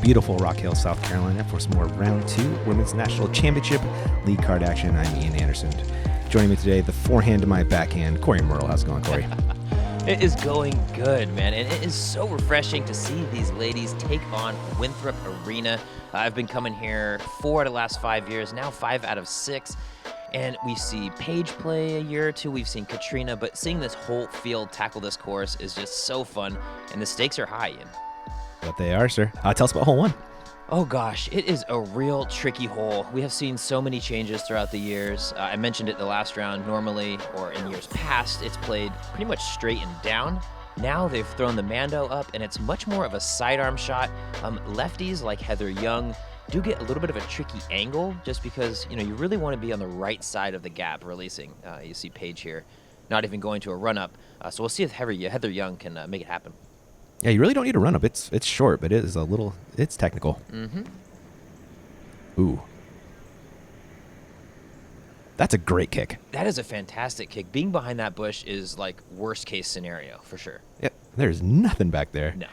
Beautiful Rock Hill, South Carolina for some more Round 2 Women's National Championship League Card action. I'm Ian Anderson. Joining me today, the forehand to my backhand, Corey Merle. How's it going, Corey? It is going good, man, and it is so refreshing to see these ladies take on Winthrop Arena. I've been coming here 4 out of the last 5 years, now 5 out of 6, and we see Paige play a year or two. We've seen Katrina, but seeing this whole field tackle this course is just so fun, and the stakes are high, Ian. But they are, sir. Tell us about hole 1. Oh gosh, it is a real tricky hole. We have seen so many changes throughout the years. I mentioned it the last round. Normally, or in years past, it's played pretty much straight and down. Now they've thrown the Mando up, and it's much more of a sidearm shot. Lefties like Heather Young do get a little bit of a tricky angle, just because you really want to be on the right side of the gap releasing. You see Paige here, not even going to a run up. So we'll see if Heather Young can make it happen. Yeah, you really don't need a run-up. It's short, but it is it's technical. Mm-hmm. Ooh. That's a great kick. That is a fantastic kick. Being behind that bush is like worst-case scenario, for sure. Yeah, there's nothing back there. No.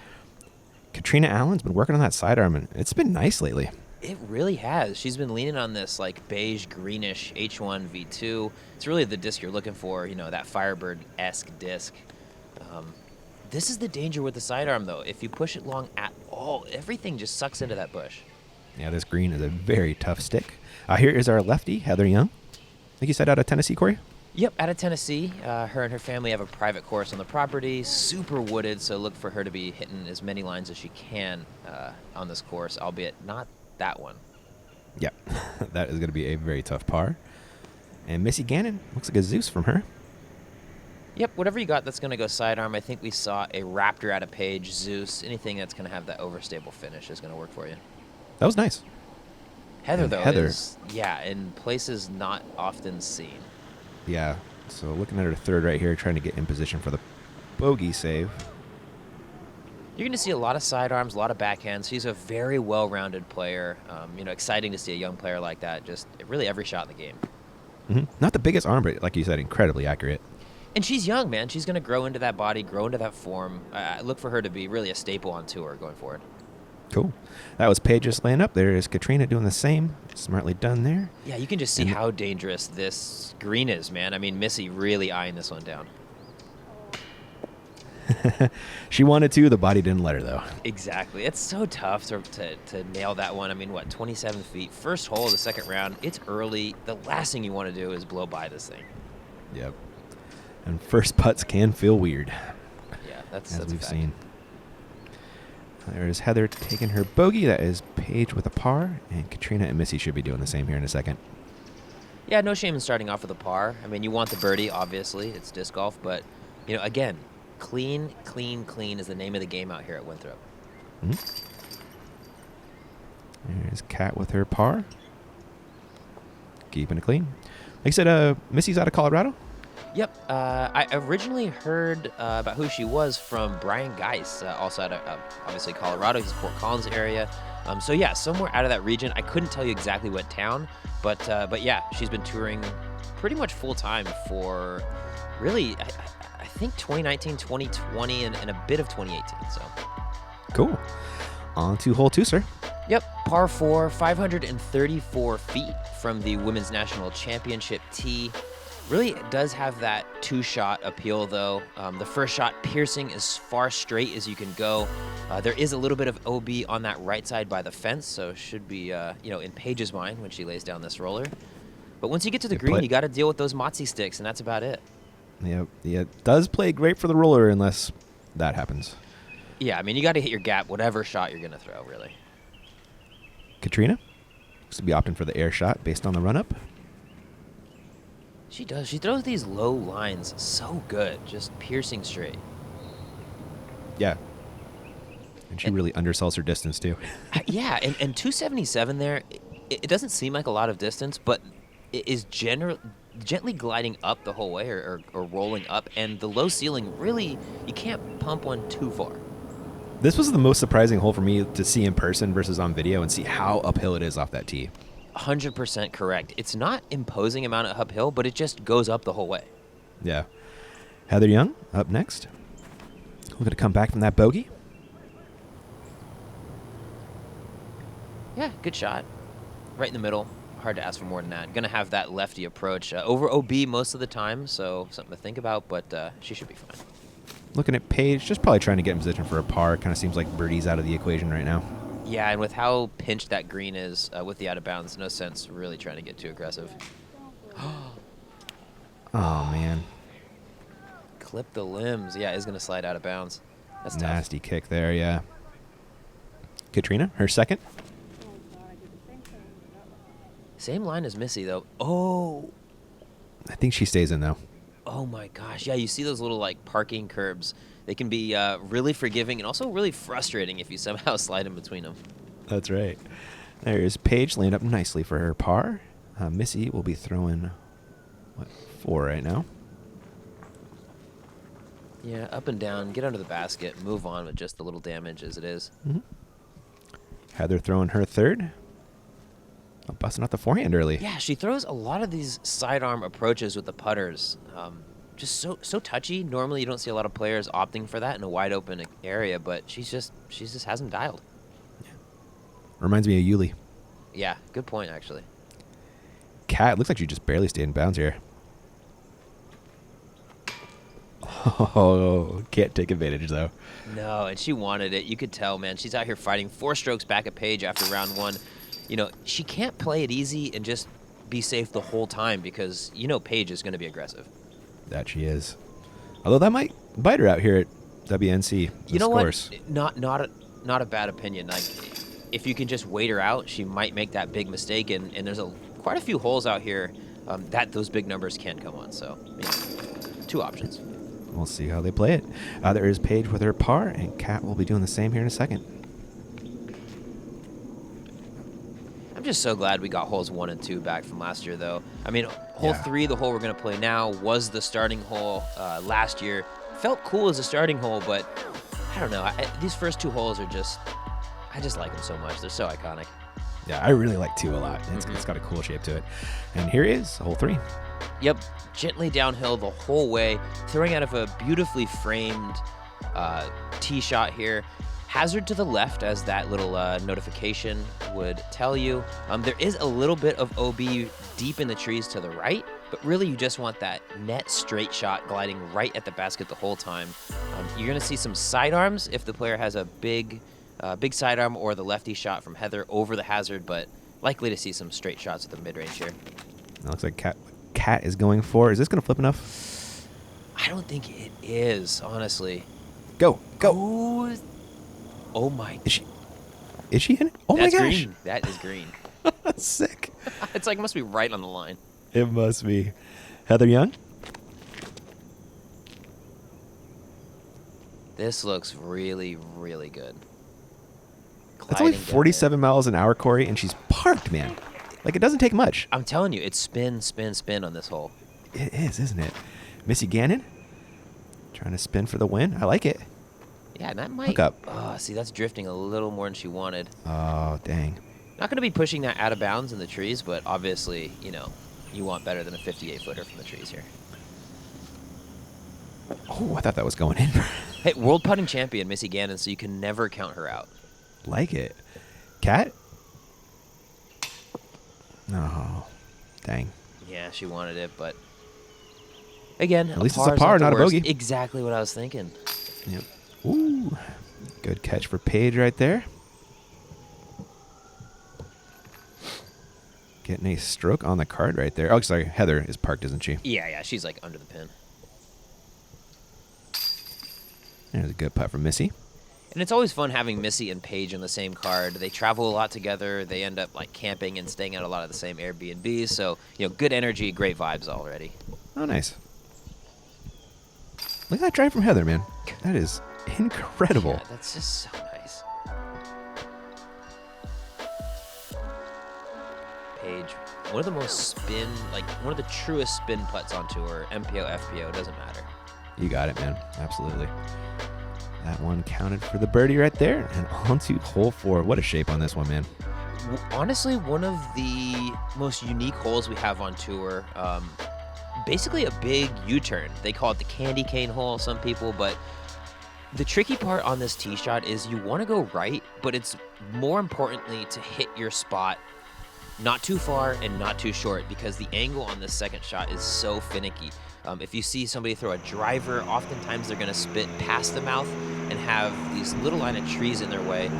Katrina Allen's been working on that sidearm, and it's been nice lately. It really has. She's been leaning on this like beige-greenish H1 V2. It's really the disc you're looking for, that Firebird-esque disc. This is the danger with the sidearm, though. If you push it long at all, everything just sucks into that bush. Yeah, this green is a very tough stick. Here is our lefty, Heather Young. Like you said, out of Tennessee, Corey? Yep, out of Tennessee. Her and her family have a private course on the property, super wooded, so look for her to be hitting as many lines as she can on this course, albeit not that one. Yeah, that is going to be a very tough par. And Missy Gannon looks like a Zeus from her. Yep, whatever you got that's going to go sidearm. I think we saw a Raptor out of Paige, Zeus. Anything that's going to have that overstable finish is going to work for you. That was nice. Heather, and though, Heather is, in places not often seen. Yeah, so looking at her third right here, trying to get in position for the bogey save. You're going to see a lot of sidearms, a lot of backhands. She's a very well-rounded player. Exciting to see a young player like that. Just really every shot in the game. Mm-hmm. Not the biggest arm, but like you said, incredibly accurate. And she's young, man. She's going to grow into that body, grow into that form. I look for her to be really a staple on tour going forward. Cool. That was Paige just laying up. There is Katrina doing the same. Smartly done there. Yeah, you can just see how dangerous this green is, man. I mean, Missy really eyeing this one down. She wanted to. The body didn't let her, though. Exactly. It's so tough to nail that one. I mean, 27 feet. First hole of the second round. It's early. The last thing you want to do is blow by this thing. Yep. And first putts can feel weird. Yeah, that's as a we've fact. seen. There is Heather taking her bogey. That is Paige with a par, and Katrina and Missy should be doing the same here in a second. Yeah, no shame in starting off with a par. I mean, you want the birdie, obviously. It's disc golf, but again, clean is the name of the game out here at Winthrop. Mm-hmm. There's Kat with her par, keeping it clean. Like I said, Missy's out of Colorado. Yep. I originally heard about who she was from Brian Geis, also out of, obviously, Colorado. He's Fort Collins area. So, yeah, somewhere out of that region. I couldn't tell you exactly what town, but yeah, she's been touring pretty much full-time for really, I think, 2019, 2020, and a bit of 2018. So Cool. On to hole 2, sir. Yep, par 4, 534 feet from the Women's National Championship tee. Really does have that two-shot appeal, though. The first shot piercing as far straight as you can go. There is a little bit of OB on that right side by the fence, so should be, in Paige's mind when she lays down this roller. But once you get to the green, you got to deal with those Motzi sticks, and that's about it. Yeah, it does play great for the roller unless that happens. Yeah, I mean, you got to hit your gap, whatever shot you're going to throw, really. Katrina looks to be opting for the air shot based on the run-up. She does. She throws these low lines so good, just piercing straight. Yeah. And she really undersells her distance, too. Yeah, and 277 there, it doesn't seem like a lot of distance, but is gently gliding up the whole way or rolling up, and the low ceiling really, you can't pump one too far. This was the most surprising hole for me to see in person versus on video and see how uphill it is off that tee. 100% correct. It's not imposing amount of uphill, but it just goes up the whole way. Yeah. Heather Young up next. Looking to come back from that bogey. Yeah, good shot. Right in the middle. Hard to ask for more than that. Going to have that lefty approach over OB most of the time, so something to think about, but she should be fine. Looking at Paige, just probably trying to get in position for a par. Kind of seems like birdie's out of the equation right now. Yeah, and with how pinched that green is with the out of bounds, no sense really trying to get too aggressive. Oh, man. Clip the limbs. Yeah, is going to slide out of bounds. That's Nasty tough. kick there, yeah. Katrina, her second. Same line as Missy, though. Oh. I think she stays in, though. Oh, my gosh. Yeah, you see those little, like, parking curbs. They can be really forgiving and also really frustrating if you somehow slide in between them. That's right. There's Paige laying up nicely for her par. Missy will be throwing, 4 right now. Yeah, up and down, get under the basket, move on with just the little damage as it is. Mm-hmm. Heather throwing her third. Oh, busting out the forehand early. Yeah, she throws a lot of these sidearm approaches with the putters. Just so touchy. Normally, you don't see a lot of players opting for that in a wide open area, but she just has them dialed. Yeah. Reminds me of Yuli. Yeah, good point actually. Kat looks like she just barely stayed in bounds here. Oh, can't take advantage though. No, and she wanted it. You could tell, man. She's out here fighting 4 strokes back at Paige after round 1. You know, she can't play it easy and just be safe the whole time because Paige is going to be aggressive. That she is. Although that might bite her out here at WNC. You know course. what? Not a bad opinion. Like, if you can just wait her out, she might make that big mistake. And there's quite a few holes out here that those big numbers can come on. So, 2 options. We'll see how they play it. There is Paige with her par, and Kat will be doing the same here in a second. I'm just so glad we got holes 1 and 2 back from last year, though. I mean, hole 3, the hole we're going to play now, was the starting hole last year. Felt cool as a starting hole, but I don't know. These first 2 holes are I just like them so much. They're so iconic. Yeah, I really like 2 a lot. It's got a cool shape to it. And here is hole 3. Yep, gently downhill the whole way, throwing out of a beautifully framed tee shot here. Hazard to the left, as that little notification would tell you. There is a little bit of OB deep in the trees to the right, but really you just want that net straight shot gliding right at the basket the whole time. You're going to see some sidearms if the player has a big sidearm or the lefty shot from Heather over the hazard, but likely to see some straight shots at the mid-range here. It looks like Kat is going for. Is this going to flip enough? I don't think it is, honestly. Go. Oh my. Is she in it? Oh That's my gosh. Green. That is green. That's sick. It's like, must be right on the line. It must be. Heather Young? This looks really, really good. That's only Gliding down 47 miles an hour, Corey, and she's parked, man. Like, it doesn't take much. I'm telling you, it's spin, spin, spin on this hole. It is, isn't it? Missy Gannon? Trying to spin for the win. I like it. Yeah, and that might... Hook up. Oh, see, that's drifting a little more than she wanted. Oh, dang. Not going to be pushing that out of bounds in the trees, but obviously, you want better than a 58-footer from the trees here. Oh, I thought that was going in. Hey, world putting champion, Missy Gannon, so you can never count her out. Like it. Kat? Oh, dang. Yeah, she wanted it, but... Again, at least it's a par, not a bogey. Exactly what I was thinking. Yep. Ooh. Good catch for Paige right there. Getting a stroke on the card right there. Oh, sorry. Heather is parked, isn't she? Yeah, she's like under the pin. There's a good putt from Missy. And it's always fun having Missy and Paige on the same card. They travel a lot together. They end up like camping and staying at a lot of the same Airbnbs. So, good energy, great vibes already. Oh, nice. Look at that drive from Heather, man. That is incredible. Yeah, that's just so nice. Paige one of the most spin, like one of the truest spin putts on tour. MPO, FPO, doesn't matter. You got it, man. Absolutely. That one counted for the birdie right there. And on to hole 4. What a shape on this one, man. Honestly, one of the most unique holes we have on tour. Basically a big U-turn. They call it the candy cane hole, some people, but the tricky part on this tee shot is you want to go right, but it's more importantly to hit your spot not too far and not too short, because the angle on this second shot is so finicky. If you see somebody throw a driver, oftentimes they're going to spit past the mouth and have these little line of trees in their way.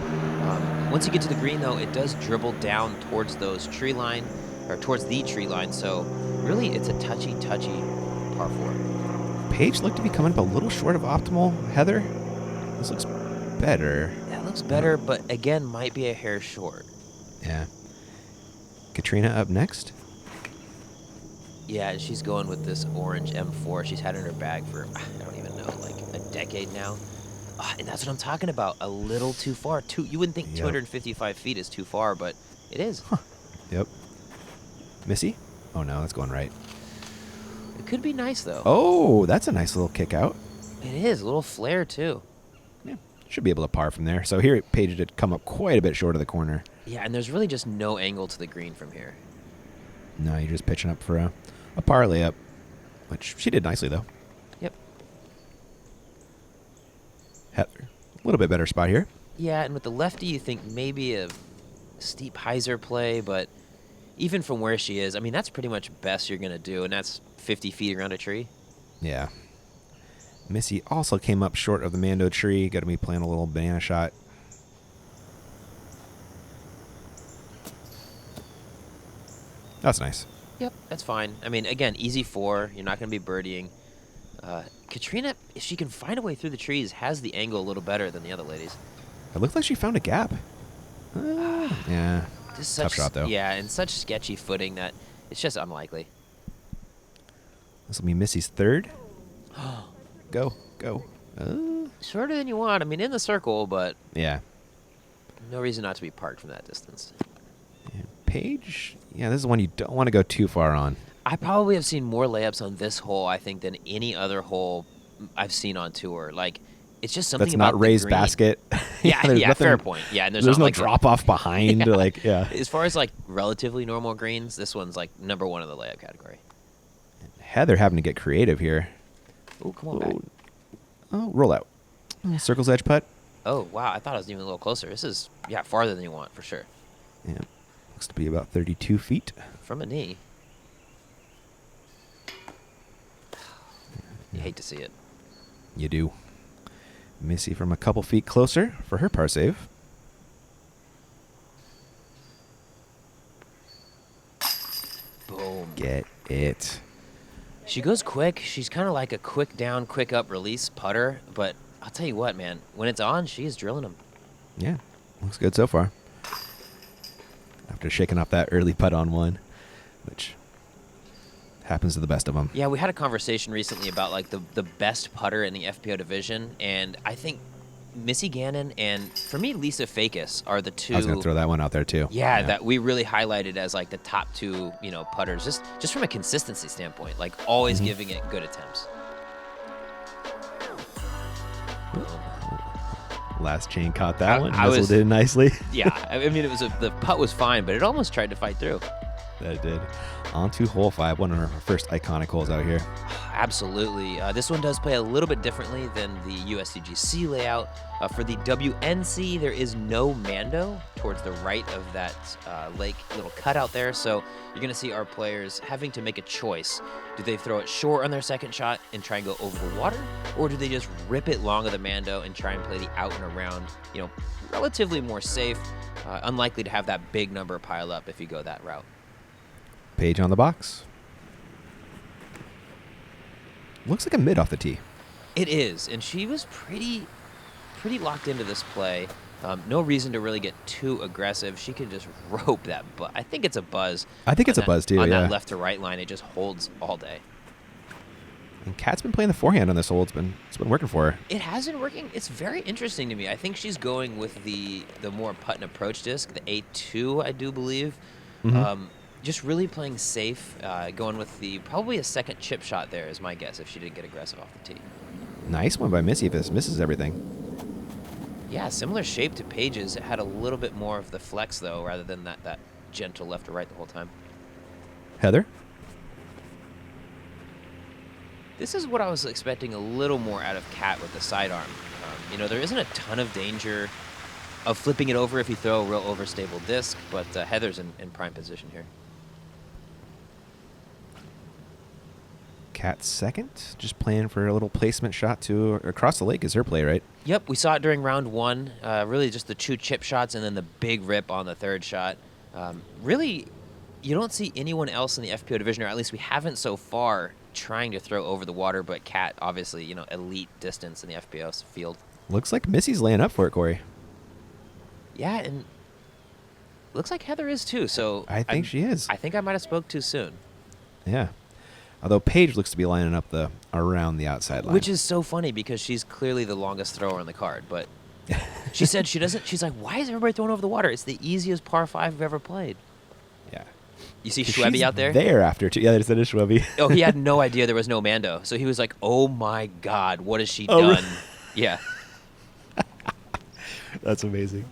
Once you get to the green, though, it does dribble down towards those tree line, or towards the tree line. So really, it's a touchy par 4. Paige looked to be coming up a little short of optimal. Heather, this looks better. That looks better, but again, might be a hair short. Yeah. Katrina up next. Yeah, she's going with this orange M4 she's had in her bag for, I don't even know, like a decade now. And that's what I'm talking about. A little too far. You wouldn't think 255 feet is too far, but it is. Huh. Yep. Missy? Oh, no, that's going right. It could be nice, though. Oh, that's a nice little kick out. It is. A little flare, too. Yeah, should be able to par from there. So here, Paige did come up quite a bit short of the corner. Yeah, and there's really just no angle to the green from here. No, you're just pitching up for a par layup, which she did nicely, though. Yep. Heather, a little bit better spot here. Yeah, and with the lefty, you think maybe a steep hyzer play, but even from where she is, I mean, that's pretty much best you're going to do, and that's 50 feet around a tree. Yeah. Missy also came up short of the Mando tree. Got to be playing a little banana shot. That's nice. Yep, that's fine. I mean, again, easy 4. You're not going to be birdieing. Katrina, if she can find a way through the trees, has the angle a little better than the other ladies. It looked like she found a gap. Yeah. Tough shot, though. Yeah, and such sketchy footing that it's just unlikely. This will be Missy's third. Go. Shorter than you want. I mean, in the circle, but Yeah. no reason not to be parked from that distance. And Paige, yeah, this is one you don't want to go too far on. I probably have seen more layups on this hole, I think, than any other hole I've seen on tour. Like, it's just something That's about not raised the green. basket. Yeah, there's nothing, fair point. Yeah, and there's not no like drop off behind. As far as like relatively normal greens, this one's like number 1 in the layup category. Heather having to get creative here. Oh, come on back. Oh, roll out. Circle's edge putt. Oh, wow. I thought I was even a little closer. This is, farther than you want, for sure. Yeah. Looks to be about 32 feet. From a knee. You hate to see it. You do. Missy from a couple feet closer for her par save. Boom. Get it. She goes quick. She's kind of like a quick down, quick up release putter. But I'll tell you what, man. When it's on, she is drilling them. Yeah. Looks good so far. After shaking off that early putt on one, which happens to the best of them. Yeah, we had a conversation recently about like the best putter in the FPO division, and I think Missy Gannon and, for me, Lisa Fakis are the two. I was going to throw that one out there too. Yeah, that we really highlighted as like the top 2, putters, just from a consistency standpoint, like always giving it good attempts. Last chain caught that one. I was- Did nicely. Yeah, I mean, the putt was fine, but it almost tried to fight through. That it did. On to hole 5, one of our first iconic holes out here. Absolutely. This one does play a little bit differently than the USDGC layout. For the WNC, there is no Mando towards the right of that lake little cutout there. So you're going to see our players having to make a choice. Do they throw it short on their second shot and try and go over the water? Or do they just rip it long of the Mando and try and play the out and around, relatively more safe, unlikely to have that big number pile up if you go that route. Paige on the box. Looks like a mid off the tee. It is, and she was pretty locked into this play. No reason to really get too aggressive. She can just rope that, but I think it's a buzz. I think it's a buzz too. On Yeah. that left to right line, it just holds all day. And Kat's been playing the forehand on this hole. It's been working for her. It has been working. It's very interesting to me. I think she's going with the more putt and approach disc, the A2, I do believe. Just really playing safe, going with probably a second chip shot there is my guess if she didn't get aggressive off the tee. Nice one by Missy if this misses everything. Yeah, similar shape to Paige's. It had a little bit more of the flex, though, rather than that gentle left to right the whole time. Heather? This is what I was expecting a little more out of Kat with the sidearm. There isn't a ton of danger of flipping it over if you throw a real overstable disc, but Heather's in prime position here. Kat second, just playing for a little placement shot to across the lake is her play, right? Yep, we saw it during round one. Really just the 2 chip shots and then the big rip on the third shot. Really, you don't see anyone else in the FPO division, or at least we haven't so far, trying to throw over the water, but Kat, obviously, elite distance in the FPO field. Looks like Missy's laying up for it, Corey. Yeah, and looks like Heather is too, so... I think she is. I think I might have spoke too soon. Yeah. Although Paige looks to be lining up around the outside line. Which is so funny because she's clearly the longest thrower on the card, but she said she doesn't... She's like, why is everybody throwing over the water? It's the easiest par 5 we've ever played. Yeah. You see Schwebby out there? There after, too. Yeah, there's that Schwebby. Oh, he had no idea there was no Mando. So he was like, oh my God, what has she done? Really? Yeah. That's amazing.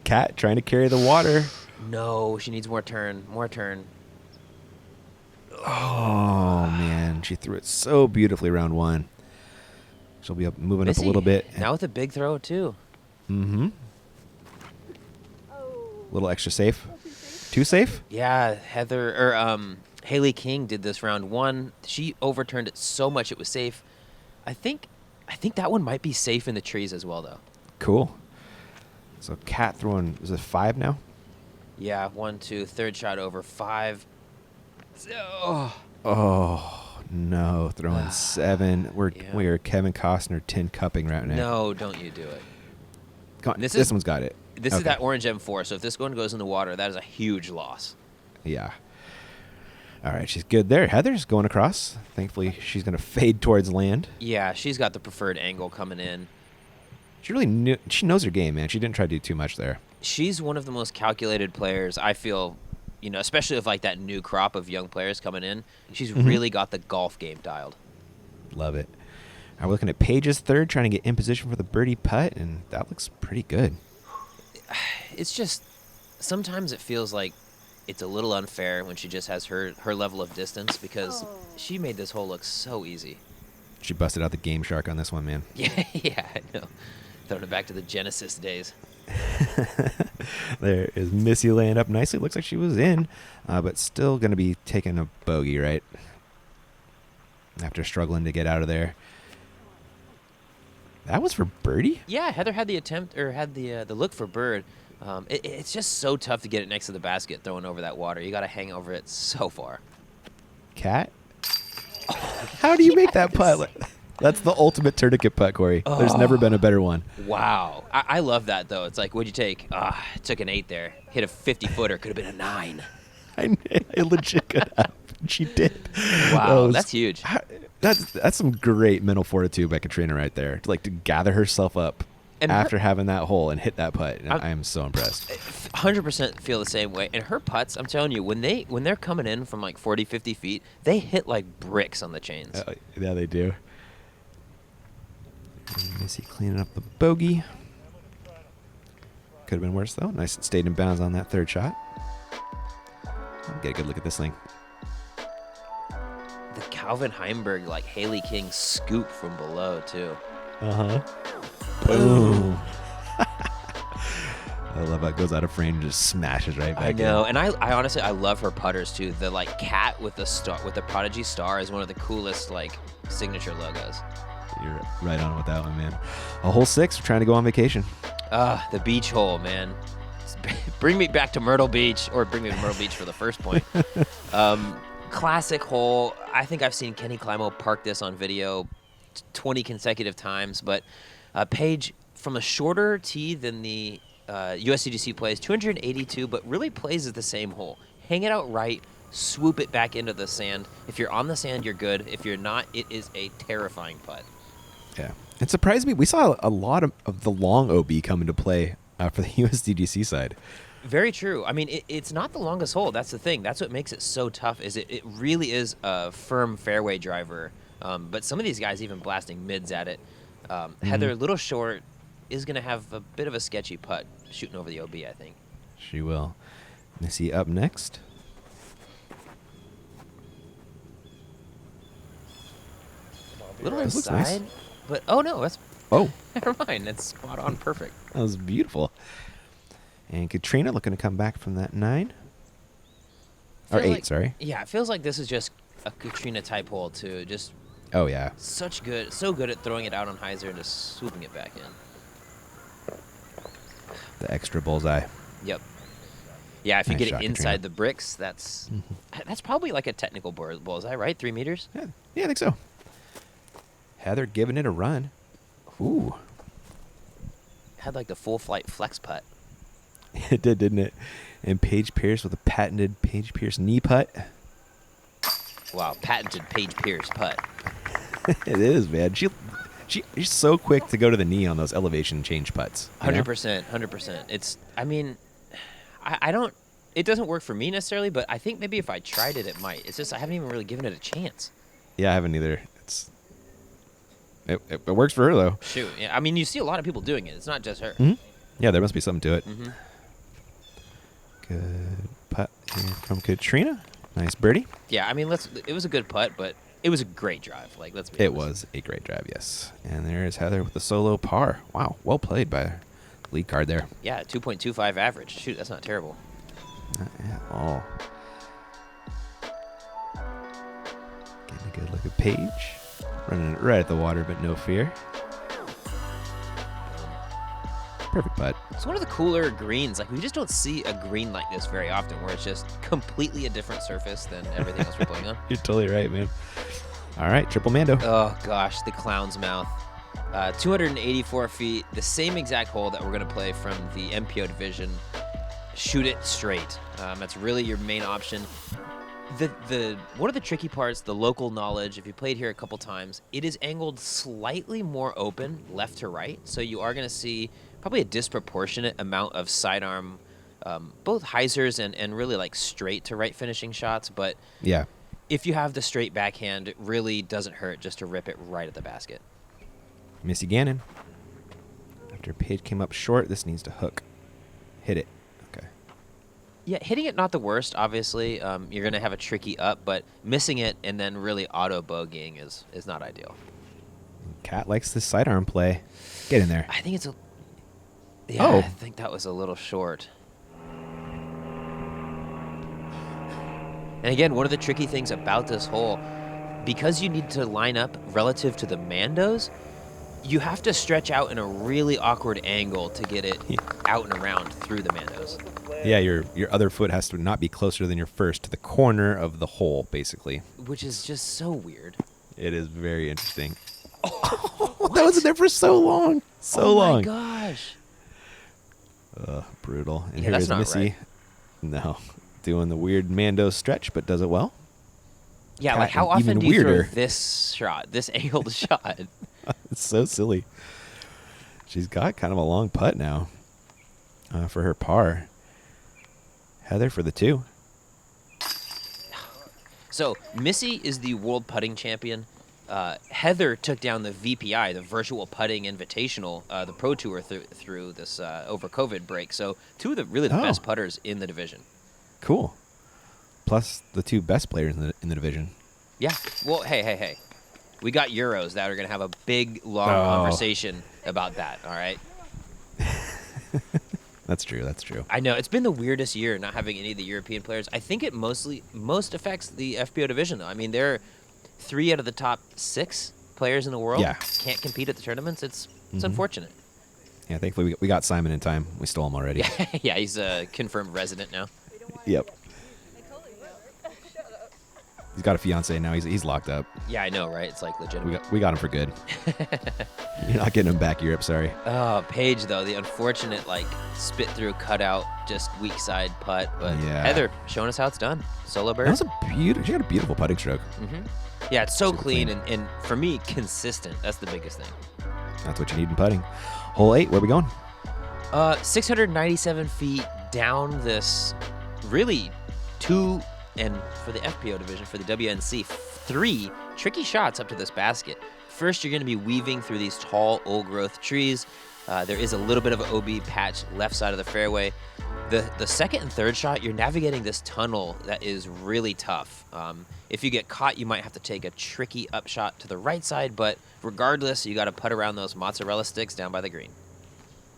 Kat trying to carry the water. No, she needs more turn. More turn. Oh, man. She threw it so beautifully round one. She'll be moving up a little bit. Now with a big throw, too. Mm-hmm. A little extra safe. Too safe? Yeah, Haley King did this round one. She overturned it so much it was safe. I think that one might be safe in the trees as well, though. Cool. So Kat throwing, is it 5 now? Yeah, 1, 2, third shot over 5. Oh, no. Throwing 7. We're Kevin Costner tin cupping right now. No, don't you do it. Come on, this one's got it. This is that orange M4, so if this one goes in the water, that is a huge loss. Yeah. All right, she's good there. Heather's going across. Thankfully, she's going to fade towards land. Yeah, she's got the preferred angle coming in. She knows her game, man. She didn't try to do too much there. She's one of the most calculated players, I feel, especially with like that new crop of young players coming in. She's really got the golf game dialed. Love it. All right, we're looking at Paige's third, trying to get in position for the birdie putt, and that looks pretty good. It's just, sometimes it feels like it's a little unfair when she just has her level of distance because she made this hole look so easy. She busted out the Game Shark on this one, man. Yeah, I know. Throwing it back to the Genesis days. There is Missy laying up nicely. Looks like she was in, but still going to be taking a bogey, right? After struggling to get out of there. That was for birdie? Yeah, Heather had the attempt, or had the look for bird. It's just so tough to get it next to the basket throwing over that water. You got to hang over it so far. Kat? How do you make that putt? That's the ultimate tourniquet putt, Corey. There's never been a better one. Wow. I love that, though. It's like, what'd you take? Took an 8 there. Hit a 50-footer. Could have been a 9. I legit could have. She did. Wow, that's huge. That's some great mental fortitude by Katrina right there. To gather herself up and after having that hole and hit that putt. I am so impressed. 100% feel the same way. And her putts, I'm telling you, when they're coming in from like 40, 50 feet, they hit like bricks on the chains. Yeah, they do. And Missy cleaning up the bogey. Could have been worse, though. Nice, it stayed in bounds on that third shot. Get a good look at this thing. The Calvin Heimberg, like Haley King scoop from below, too. Boom. I love how it goes out of frame and just smashes right back. I know, and I honestly, I love her putters, too. The, like, cat with the star, with the Prodigy star is one of the coolest, like, signature logos. You're right on with that one, man. A hole 6, we're trying to go on vacation. The beach hole, man. Bring me back to Myrtle Beach, or bring me to Myrtle Beach for the first point. Classic hole. I think I've seen Kenny Climo park this on video 20 consecutive times, but Paige, from a shorter tee than the USDGC plays, 282, but really plays at the same hole. Hang it out right, swoop it back into the sand. If you're on the sand, you're good. If you're not, it is a terrifying putt. Yeah. It surprised me. We saw a lot of the long OB come into play for the USDGC side. Very true. I mean, it's not the longest hole. That's the thing. That's what makes it so tough. Is it really is a firm fairway driver. But some of these guys even blasting mids at it. Heather, a little short, is going to have a bit of a sketchy putt shooting over the OB, I think. She will. Missy up next. Little This looks inside, nice. but oh no, that's Oh, never mind. It's spot on, perfect. that was beautiful. And Katrina looking to come back from that 9. Or Feels 8, like- sorry. Yeah, it feels like this is just a Katrina type hole too. Just Oh, yeah. so good at throwing it out on hyzer and just swooping it back in. The extra bullseye. Yep. Yeah, if you Nice get shot, it inside Katrina. the bricks, that's probably like a technical bullseye, right? 3 meters. Yeah, I think so. Heather giving it a run. Ooh. Had like the full flight flex putt. It did, didn't it? And Paige Pierce with a patented Paige Pierce knee putt. Wow, patented Paige Pierce putt. It is, man. She's so quick to go to the knee on those elevation change putts. you know? 100%. It's, I mean, I don't, it doesn't work for me necessarily, but I think maybe if I tried it, it might. It's just I haven't even really given it a chance. Yeah, I haven't either. It works for her, though. Shoot. Yeah, I mean, you see a lot of people doing it. It's not just her. Mhm. Yeah, there must be something to it. Mm-hmm. Good putt here from Katrina. Nice birdie. Yeah, I mean, it was a good putt, but it was a great drive. Like, let's be It honest. was a great drive, yes. And there's Heather with the solo par. Wow, well played by her lead card there. Yeah, 2.25 average. Shoot, that's not terrible. Not at all. Getting a good look at Paige. Running it right at the water, but no fear. Perfect putt. It's one of the cooler greens. Like, we just don't see a green like this very often, where it's just completely a different surface than everything else we're playing on. You're totally right, man. All right, triple Mando. Oh, gosh, the clown's mouth. 284 feet, the same exact hole that we're going to play from the MPO division. Shoot it straight. That's really your main option. One of the tricky parts, the local knowledge, if you played here a couple times, it is angled slightly more open left to right. So you are going to see probably a disproportionate amount of sidearm, both hyzers and really like straight to right finishing shots. But Yeah. if you have the straight backhand, it really doesn't hurt just to rip it right at the basket. Missy Gannon. After Paige came up short, this needs to hook. Hit it. Okay. Yeah, hitting it not the worst, obviously. You're going to have a tricky up, but missing it and then really auto bogeying is not ideal. Kat likes this sidearm play. Get in there. I think it's a... Yeah, Oh. I think that was a little short. And again, one of the tricky things about this hole, because you need to line up relative to the Mandos, you have to stretch out in a really awkward angle to get it out and around through the Mandos. Yeah, your other foot has to not be closer than your first to the corner of the hole, basically. Which is just so weird. It is very interesting. Oh, that was in there for so long. So oh long. my gosh. Brutal. And Yeah, here that's is not Missy. right. No. Doing the weird Mando stretch, but does it well. Yeah, Kat, like how and often even do you weirder. throw this shot, this angled shot? It's so silly. She's got kind of a long putt now for her par. Heather for the 2. So Missy is the world putting champion. Heather took down the VPI, the Virtual Putting Invitational, the Pro Tour through this over COVID break. So two of the really the Oh. best putters in the division. Cool. Plus the 2 best players in the division. Yeah. Well, hey. We got Euros that are going to have a big, long Oh. conversation about that, all right? That's true. That's true. I know. It's been the weirdest year not having any of the European players. I think it most affects the FPO division, though. I mean, there are 3 out of the top 6 players in the world Yeah. can't compete at the tournaments. It's unfortunate. Yeah, thankfully we got Simon in time. We stole him already. Yeah, he's a confirmed resident now. Yep. He's got a fiance now. He's locked up. Yeah, I know, right? It's like legitimate. We got him for good. You're not getting him back, Europe. Sorry. Oh, Paige, though, the unfortunate, like, spit through, cutout, just weak side putt. But Yeah. Heather showing us how it's done. Solo bird. That was a beautiful. She got a beautiful putting stroke. Yeah, it's so Super clean, clean. and for me, consistent. That's the biggest thing. That's what you need in putting. Hole 8. Where we going? 697 feet, down this really 2, and for the FPO division, for the WNC, 3 tricky shots up to this basket. First, you're going to be weaving through these tall, old-growth trees. There is a little bit of an OB patch left side of the fairway. The second and third shot, you're navigating this tunnel that is really tough. If you get caught, you might have to take a tricky upshot to the right side, but regardless, you got to putt around those mozzarella sticks down by the green.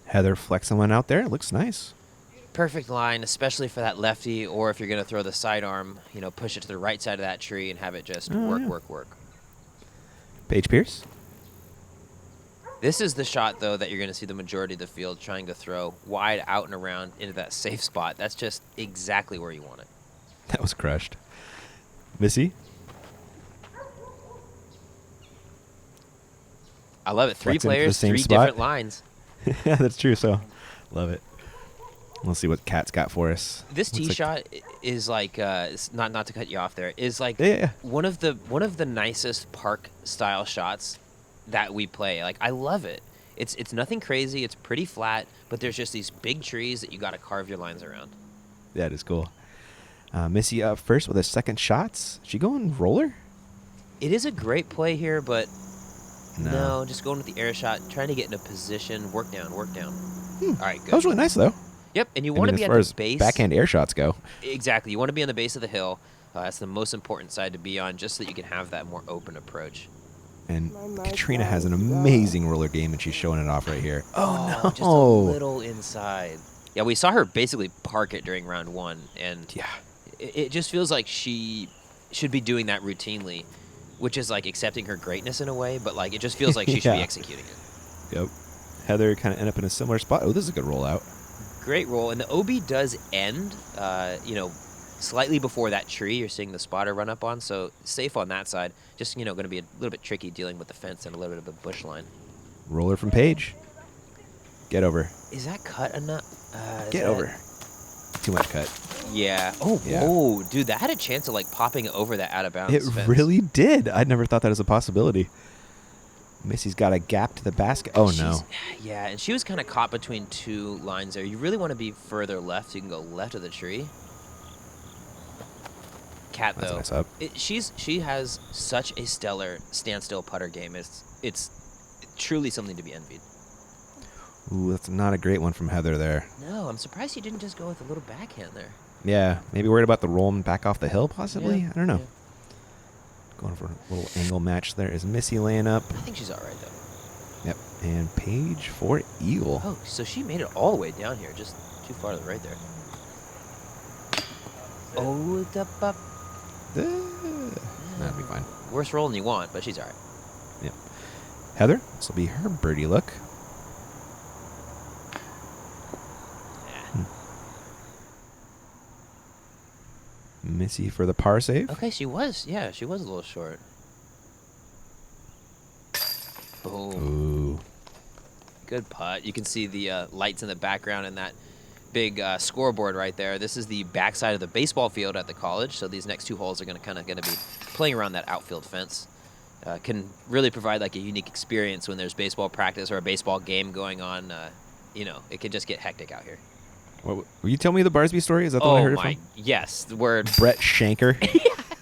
Heather flexing one out there. It looks nice. Perfect line, especially for that lefty, or if you're going to throw the sidearm, push it to the right side of that tree and have it just work. Paige Pierce. This is the shot, though, that you're going to see the majority of the field trying to throw wide out and around into that safe spot. That's just exactly where you want it. That was crushed. Missy. I love it. 3 Flexing to the players, same 3 spot. different lines. Yeah, that's true. So, love it. We'll see what Kat's got for us. This tee Looks shot is like not to cut you off there, is like Yeah. one of the nicest park style shots that we play. Like, I love it. It's nothing crazy. It's pretty flat, but there's just these big trees that you got to carve your lines around. That is cool. Missy up first with her second shots. She going roller? It is a great play here, but No. no, just going with the air shot, trying to get in a position, work down. All right, good. That was really nice, though. Yep, and you want to be as at far the as base. backhand air shots go. Exactly. You want to be on the base of the hill. That's the most important side to be on, just so that you can have that more open approach. And Katrina has an amazing roller game, and she's showing it off right here. Oh, no. Just a little inside. Yeah, we saw her basically park it during round 1, and Yeah. it just feels like she should be doing that routinely, which is like accepting her greatness in a way, but like it just feels like she should be Yeah. executing it. Yep. Heather kind of end up in a similar spot. Oh, this is a good rollout. Great roll, and the OB does end, slightly before that tree you're seeing the spotter run up on, so safe on that side. Just, going to be a little bit tricky dealing with the fence and a little bit of a bush line. Roller from Paige. Get over. Is that cut enough? Get over. Too much cut. Yeah. Yeah. Oh, dude, that had a chance of like popping over that out of bounds It fence. really did. I'd never thought that as a possibility. Missy's got a gap to the basket. Oh, no. Yeah, and she was kind of caught between 2 lines there. You really want to be further left so you can go left of the tree. Kat, That's though, nice up. she has such a stellar standstill putter game. It's truly something to be envied. Ooh, that's not a great one from Heather there. No, I'm surprised you didn't just go with a little backhand there. Yeah, maybe worried about the roll and back off the hill, possibly? Yeah, I don't know. yeah. Going for a little angle match there is Missy laying up. I think she's all right, though. Yep, and Paige for eagle. Oh, so she made it all the way down here, just too far to the right there. Oh, the up. That'll be fine. Worst roll than you want, but she's all right. Yep. Heather, this will be her birdie look. Missy for the par save. Okay, she was a little short. Boom. Ooh. Good putt. You can see the lights in the background and that big scoreboard right there. This is the backside of the baseball field at the college, so these next 2 holes are going to be playing around that outfield fence. Can really provide like a unique experience when there's baseball practice or a baseball game going on. It can just get hectic out here. What, will you tell me the Barsby story? Is that the one I heard it from? Yes, the word. Brett Shanker.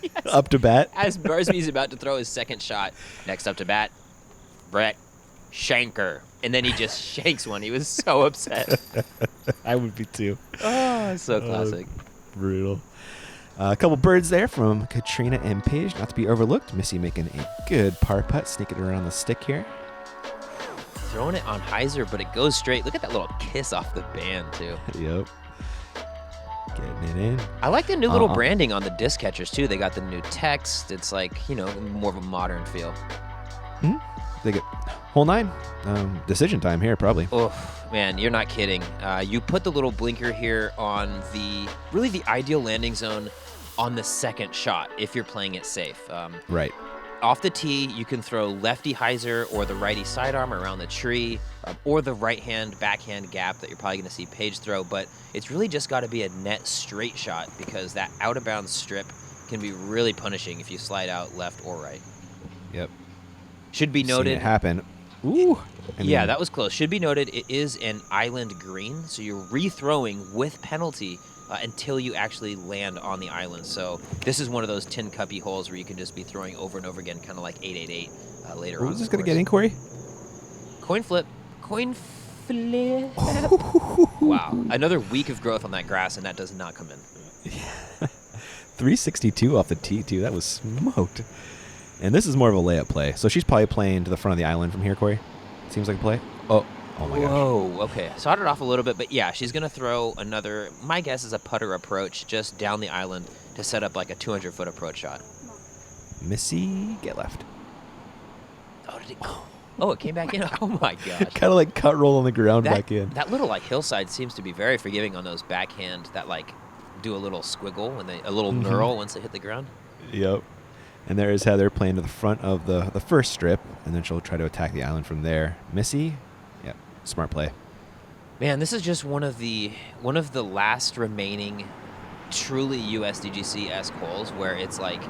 Yes. Up to bat. As Barsby's about to throw his second shot, next up to bat, Brett Shanker. And then he just shanks one. He was so upset. I would be too. Oh, so classic. Brutal. A couple birds there from Katrina and Paige, not to be overlooked. Missy making a good par putt, sneaking it around the stick here. Throwing it on hyzer, but it goes straight. Look at that little kiss off the band, too. Yep. Getting it in. I like the new little branding on the disc catchers, too. They got the new text. It's like, more of a modern feel. They get hole 9. Decision time here, probably. Oh, man, you're not kidding. You put the little blinker here on the ideal landing zone on the second shot if you're playing it safe. Right. Off the tee, you can throw lefty hyzer or the righty sidearm around the tree, or the right-hand backhand gap that you're probably going to see Paige throw, but it's really just got to be a net straight shot because that out-of-bounds strip can be really punishing if you slide out left or right. Yep. Should be Seen noted. it happen. Ooh. Yeah, that was close. Should be noted, it is an island green, so you're rethrowing with penalty until you actually land on the island. So this is one of those tin cuppy holes where you can just be throwing over and over again, kind of like 888 later on. Who's this going to get in, Corey? Coin flip. Coin flip. Wow. Another week of growth on that grass, and that does not come in. 362 off the tee, too. That was smoked. And this is more of a layup play. So she's probably playing to the front of the island from here, Corey. Seems like a play. Oh my gosh. Whoa, okay. Sawed it off a little bit, but yeah, she's going to throw another, my guess is a putter approach just down the island to set up like a 200-foot approach shot. Missy, get left. Oh, did it go? Oh, it came back in? Oh, my gosh. Kind of like cut roll on the ground back in. That little like hillside seems to be very forgiving on those backhand that like do a little squiggle and a little knurl once they hit the ground. Yep. And there is Heather playing to the front of the first strip, and then she'll try to attack the island from there. Missy, yep, smart play. Man, this is just one of the last remaining truly USDGC-esque holes where it's like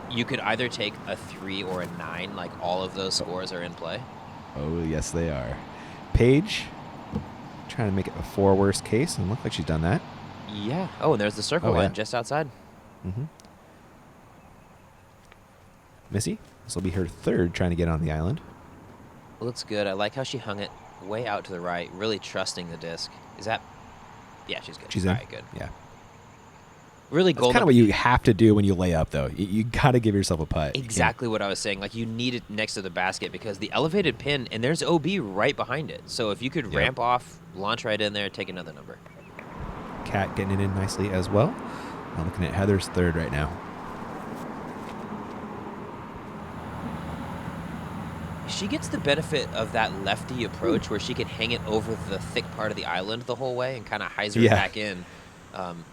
you could either take a 3 or a 9, like all of those scores are in play. Oh, yes, they are. Paige, trying to make it a 4 worst case, and look like she's done that. Yeah. Oh, and there's the circle line just outside. Mm-hmm. Missy, this will be her third trying to get on the island. Looks good. I like how she hung it way out to the right, really trusting the disc. Is that? Yeah, she's good. She's in? All right, good. Yeah. Really That's golden. kind of what you have to do when you lay up, though. You got to give yourself a putt. Exactly what I was saying. Like, you need it next to the basket because the elevated pin, and there's OB right behind it. So if you could ramp off, launch right in there, take another number. Kat getting it in nicely as well. I'm looking at Heather's third right now. She gets the benefit of that lefty approach where she can hang it over the thick part of the island the whole way and kind of hyzer it back in.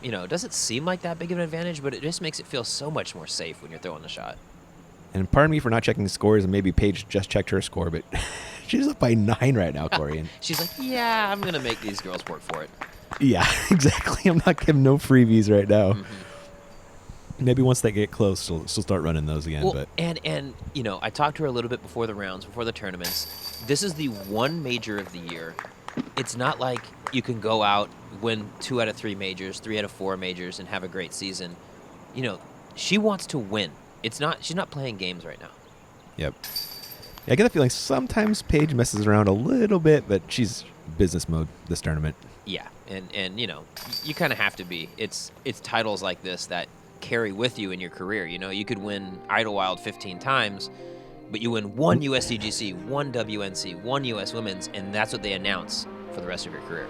It doesn't seem like that big of an advantage, but it just makes it feel so much more safe when you're throwing the shot. And pardon me for not checking the scores, and maybe Paige just checked her score, but she's up by 9 right now, Corey. And she's like, yeah, I'm going to make these girls work for it. yeah, exactly. I'm not giving no freebies right now. Mm-hmm. Maybe once they get close, she'll start running those again. Well, but I talked to her a little bit before the rounds, before the tournaments. This is the one major of the year. It's not like you can go out, win 2 out of 3 majors, 3 out of 4 majors, and have a great season. She wants to win. She's not playing games right now. Yep. Yeah, I get the feeling sometimes Paige messes around a little bit, but she's business mode this tournament. Yeah, and you kind of have to be. It's titles like this that carry with you in your career. You could win Idlewild 15 times, but you win 1 USDGC, 1 WNC, 1 US Women's, and that's what they announce for the rest of your career.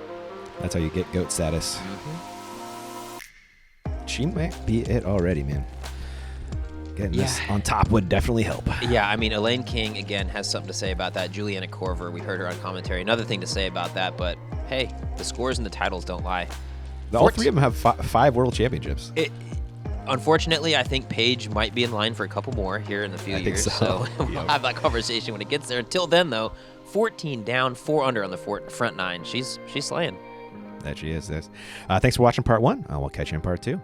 That's how you get GOAT status. Mm-hmm. She might be it already, man. Getting this on top would definitely help. Yeah, I mean, Elaine King, again, has something to say about that. Juliana Korver, we heard her on commentary. Another thing to say about that, but hey, the scores and the titles don't lie. All 3 of them have 5 world championships. Unfortunately, I think Paige might be in line for a couple more here in a few years. So we'll have that conversation when it gets there. Until then, though, 14 down, 4 under on the front 9. She's slaying. That she is. Thanks for watching part 1. We'll catch you in part 2.